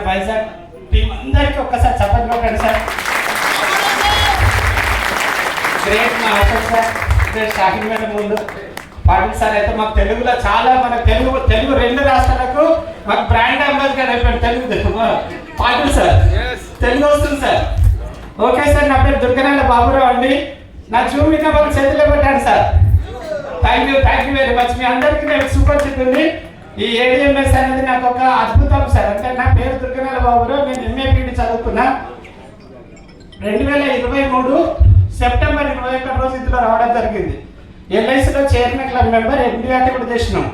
Vizag team అందరికీ ఒక్కసారి చప్పట్లు కొట్టండి సార్. గ్రేట్ మా Ashok sir, great Shahid madam ముందు పాటిల్ సార్ అయితే మాకు తెలుగులో చాలా మన తెలుగు 2 రాష్ట్రాలకు మాకు బ్రాండ్ అంబాసిడర్ అయిపోయాడు తెలుగు పాటిల్ సార్. తెలుగు వస్తుంది సార్. ఓకే సార్, నా పేరు దుర్గనాల బాబురావు అండి. నా జూమ్ మీద వాళ్ళు చేతిలో పెట్టాను sir. Thank you very much. మీ అందరికీ నేను సుపరిచితుంది. ఈ ADMS అనేది నాకు ఒక అద్భుతం సార్. అంటే నా పేరు దుర్గనాల బాబురావు, నేను MAPD చదువుకున్నా. 2023 సెప్టెంబర్ 21 రోజు ఇందులో రావడం జరిగింది. LICలో చైర్మన్ క్లబ్ మెంబర్ MDRT కూడా చేసినాం.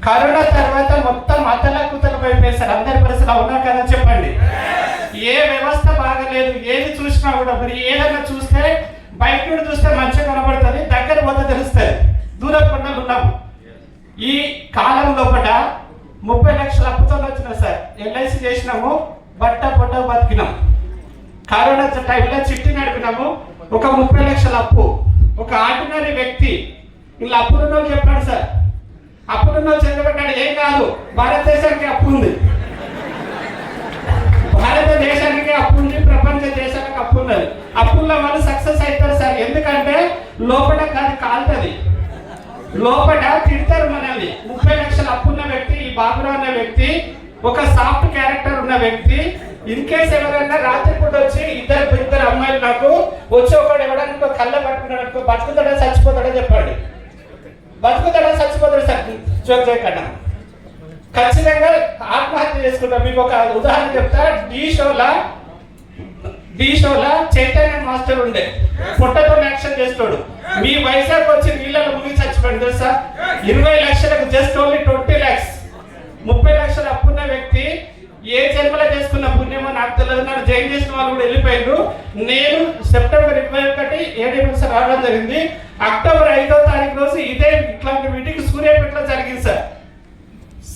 కరోనా తర్వాత మొత్తం అతలకుతలు అయిపోయాయి సార్. అందరి పరిస్థితులు అవునా కదా చెప్పండి. ఏ వ్యవస్థ బాగలేదు, ఏది చూసినా కూడా మరి ఏదైనా చూస్తే బయట నుండి చూస్తే మంచిగా కనబడుతుంది, దగ్గర పోతే తెలుస్తుంది. దూరం కొండలు ఉన్నాము. ఈ కాలం లోపల 30 లక్షల అప్పుతో వచ్చినా సార్. LIC చేసినాము, బట్ట పొట్ట బతికినాం. కరోనా టైంలో చిట్టి నడిపినాము. ఒక 30 లక్షల అప్పు. ఒక ఆర్డినరీ వ్యక్తి ఇలా అప్పుడున్న చెప్పాడు సార్. అప్పుడున్న చదివిపెట్టాడు. ఏం కాదు, భారతదేశానికి అప్పు ఉంది, భారతదేశానికి అప్పు ఉంది, ప్రపంచ దేశానికి అప్పు ఉన్నది. అప్పుల్లో వాళ్ళు సక్సెస్ అవుతారు సార్. ఎందుకంటే లోపల అది కాలుతుంది, లోపల తిడతారు మనల్ని. 30 లక్షల అప్పు ఉన్న వ్యక్తి, ఈ బాబురావు అన్న వ్యక్తి ఒక సాఫ్ట్ క్యారెక్టర్ ఉన్న వ్యక్తి. ఇన్ కేసు ఎవరైనా రాత్రి పూట వచ్చి ఇద్దరు అమ్మాయిలు నాకు వచ్చి ఒకడు ఎవడానికి కళ్ళ పట్టుకున్నాడు, బతుకుతాడా చచ్చిపోతాడా చెప్పండి. బతుకుతాడా చచ్చిపోతాడు సార్, జోక్ చేయకుండా ఖచ్చితంగా ఆత్మహత్య చేసుకుంటాం. మీకు ఒక ఉదాహరణ చెప్తా. డి షోలా చైతన్య మాస్టర్ ఉండే, పుట్టతో యాక్షన్ చేస్తాడు. మీ వైజాగ్ వచ్చి నీళ్ళలో మునిగి చచ్చిపోయింది తెలుసా. 20 లక్షలకు జస్ట్ ఓన్లీ 20 lakhs. 30 లక్షలు అప్పున్న వ్యక్తి ఏ జన్మలో చేసుకున్న పుణ్యమో నాకు తెలియదు. నన్ను జైలు చేసిన వాళ్ళు కూడా వెళ్ళిపోయారు. నేను సెప్టెంబర్ 21 ADMS రావడం జరిగింది. అక్టోబర్ 5వ తారీఖు రోజు ఇదే ఇట్లాంటి మీటింగ్ సూర్యాపేటలో జరిగింది సార్.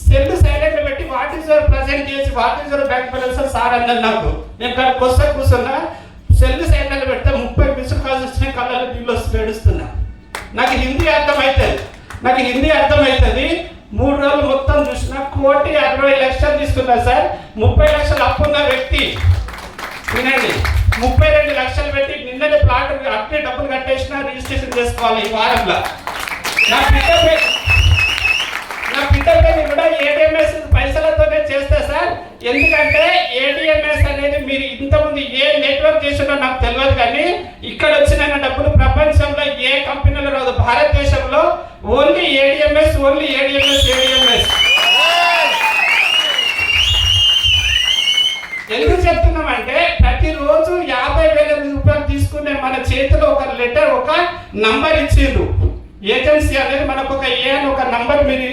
సెల్ సైలెంట్ పెట్టి వాట్ ఈస్ యువర్ ప్రజెంట్ చేసి what is your bank balance sir అన్నారు నాకు. నేను కూర్చున్నా, సెల్ సైలెంట్ పెడితే 30 మిస్డ్ కాల్స్ వచ్చిన కళ్ళలో నీళ్ళు వస్తూ ఏడుస్తున్నా. నాకు హిందీ అర్థమవుతుంది. 3 రోజులు మొత్తం చూసిన 1,60,00,000 తీసుకున్నా సార్. 30 లక్షలు అప్పున్న వ్యక్తి వినండి, 32 లక్షలు పెట్టి నిన్నటి ప్లాట్ అట్టే డబ్బులు కట్టేసినా రిజిస్ట్రేషన్ చేసుకోవాలి ఈ వారంలో. నా బిడ్డ పేరు కూడా ADMS పైసలతోనే చేస్తా సార్. ఎందుకంటే ADMS అనేది మీరు ఇంతకుముందు ఏ నెట్వర్క్ చేసినో నాకు తెలియదు, కానీ ఇక్కడ వచ్చిన డబ్బులు ప్రపంచంలో ఏ కంపెనీలో రాదు. భారతదేశంలో ఓన్లీ ADMS. ఎందుకు చెప్తున్నామంటే ప్రతిరోజు 50,000 రూపాయలు తీసుకునే మన చేతిలో ఒక లెటర్, ఒక నంబర్ ఇచ్చిండ్రు. ఏజెన్సీ అనేది మనకు ఒక ఒక నంబర్. మీరు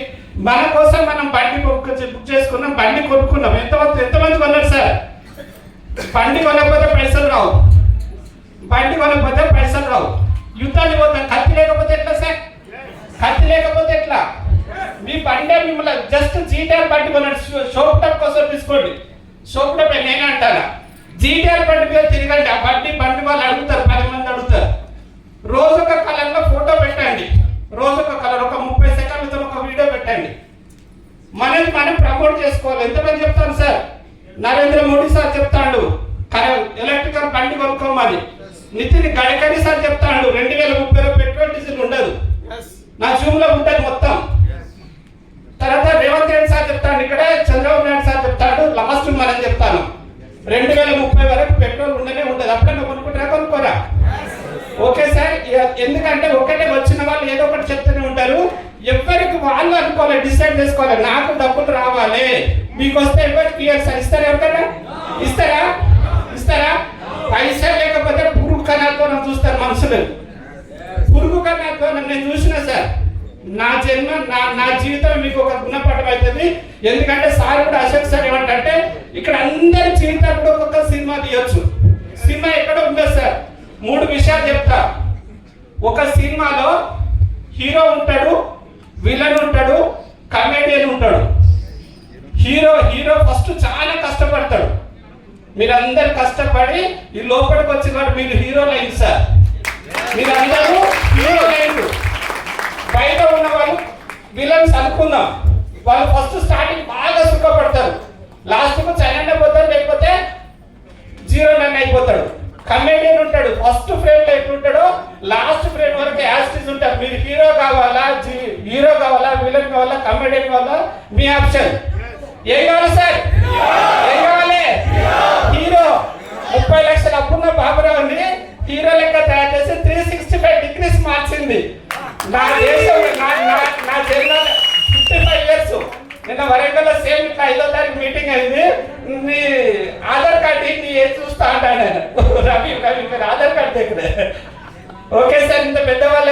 మన కోసం మనం బండి బుక్ చేసుకున్నాం, బండి కొనుక్కున్నాం. ఎంతమంది కొన్నారు సార్? బండి కొనకపోతే పైసలు రావు. యుద్ధాన్ని పోతాం. కత్తి లేకపోతే ఎట్లా సార్? కత్తి లేకపోతే ఎట్లా? మీ బండి మిమ్మల్ని జస్ట్ GTR బండి కొన్నాడు, షోప్ టాప్ కోసం తీసుకోండి. షోప్ టాప్ నేను అంటానా, GTR బండి మీద తిరగండి. ఆ బండి వాళ్ళు అడుగుతారు, 10 మంది అడుగుతారు. రోజొక కలర్లో ఫోటో పెట్టండి, రోజొక కలర్, ఒక 30 సెకండ్లతో ఒక వీడియో పెట్టండి. మనం ప్రమోట్ చేసుకోవాలి. ఎంతమంది చెప్తాను సార్? నరేంద్ర మోడీ సార్ చెప్తాడు ఎలక్ట్రికల్ బండి కొనుక్కోమని. నితిన్ గడ్కరీ సార్ చెప్తాడు 2030లో పెట్రోల్ డీజిల్ ఉండదు. నా జూమ్ లో ఉంటుంది మొత్తం. తర్వాత రేవంత్ రెడ్డి సార్ చెప్తాడు, ఇక్కడ చంద్రబాబు నాయుడు సార్ చెప్తాడు, లాస్ట్ మనం చెప్తాను 2030 వరకు పెట్రోల్ ఉండనే ఉండదు. అప్పుడన్నా కొనుక్కోరా? Okay sir. ఎందుకంటే ఒకటే వచ్చిన వాళ్ళు ఏదో ఒకటి చెప్తూనే ఉంటారు. ఎవరికి వాళ్ళు అనుకోవాలి, డిసైడ్ చేసుకోవాలి. నాకు డబ్బులు రావాలి, మీకు వస్తే ఎవరికి క్లియర్ సార్. ఇస్తారా? ఎవరికన్నా ఇస్తారా? పైసలు లేకపోతే పురుగు కణాలతో చూస్తారు మనుషులు. పురుగు కణాలతో నేను చూసిన సార్. నా జీవితం మీకు ఒక గుణపాఠం అవుతుంది. ఎందుకంటే సార్ కూడా అశోక్ సార్ ఏమంటే ఇక్కడ అందరి జీవితాలు కూడా ఒక్కొక్క సినిమా తీయొచ్చు. సినిమా ఎక్కడ ఉందో సార్ 3 విషయాలు చెప్తా. ఒక సినిమాలో హీరో ఉంటాడు, విలన్ ఉంటాడు, కమెడియన్ ఉంటాడు. హీరో ఫస్ట్ చాలా కష్టపడతాడు. మీరందరూ కష్టపడి ఈ లోపలికి వచ్చిన వాడు మీరు హీరోలు అయింది సార్. మీరందరూ హీరోలు అయింది. బయట ఉన్న వాళ్ళు విలన్స్ అనుకుందాం. వాళ్ళు ఫస్ట్ స్టార్టింగ్ బాగా సుఖపడతారు. లాస్ట్కు చైనా పోతాడు, లేకపోతే జీరో నన్ను అయిపోతాడు. కమెడియన్ ఉంటాడు, ఫస్ట్ ఫ్రేమ్ లో ఎట్లుంటాడో లాస్ట్ ఫ్రేమ్ వరకు యాస్టిస్ ఉంటారు. మీరు హీరో కావాలా, విలన్ కావాలా, కమెడియన్ కావాలా, మీ ఆప్షన్. ఏం కావాలి సార్? ఏం కావాలి? హీరో. 30 లక్షల అప్పున్న బాబురావుని హీరో లెక్క తయారు చేసి 365 డిగ్రీస్ మార్చింది. నా దేశం, నా జన్మ 55 ఇయర్స్. నిన్న వరంగల్ సేమ్ ఇట్లా 5వ తారీఖు మీటింగ్ అయింది. నీ ఆధార్ కార్డు నీ ఏది చూస్తా అంటాను నేను. రవి మీరు ఆధార్ కార్డు దగ్గర. ఓకే సార్, ఇంత పెద్దవాళ్ళ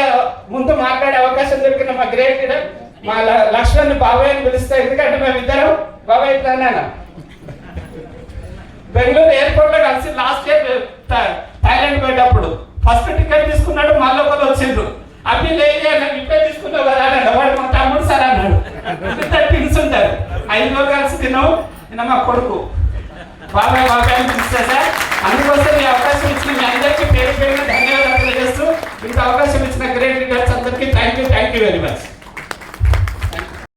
ముందు మాట్లాడే అవకాశం దొరికిన మా గ్రేట్ లీడర్ మా లక్ష్మణ్ బాబాయ్ అని పిలుస్తా. ఎందుకంటే మేము ఇద్దరం బాబాయ్ ఇట్లా బెంగళూరు ఎయిర్పోర్ట్ లో కలిసి లాస్ట్ ఇయర్ థాయిలాండ్ పోయేటప్పుడు ఫస్ట్ టికెట్ తీసుకున్నాడు, మళ్ళీ ఒకరు వచ్చిండ్రు. అవి లేదు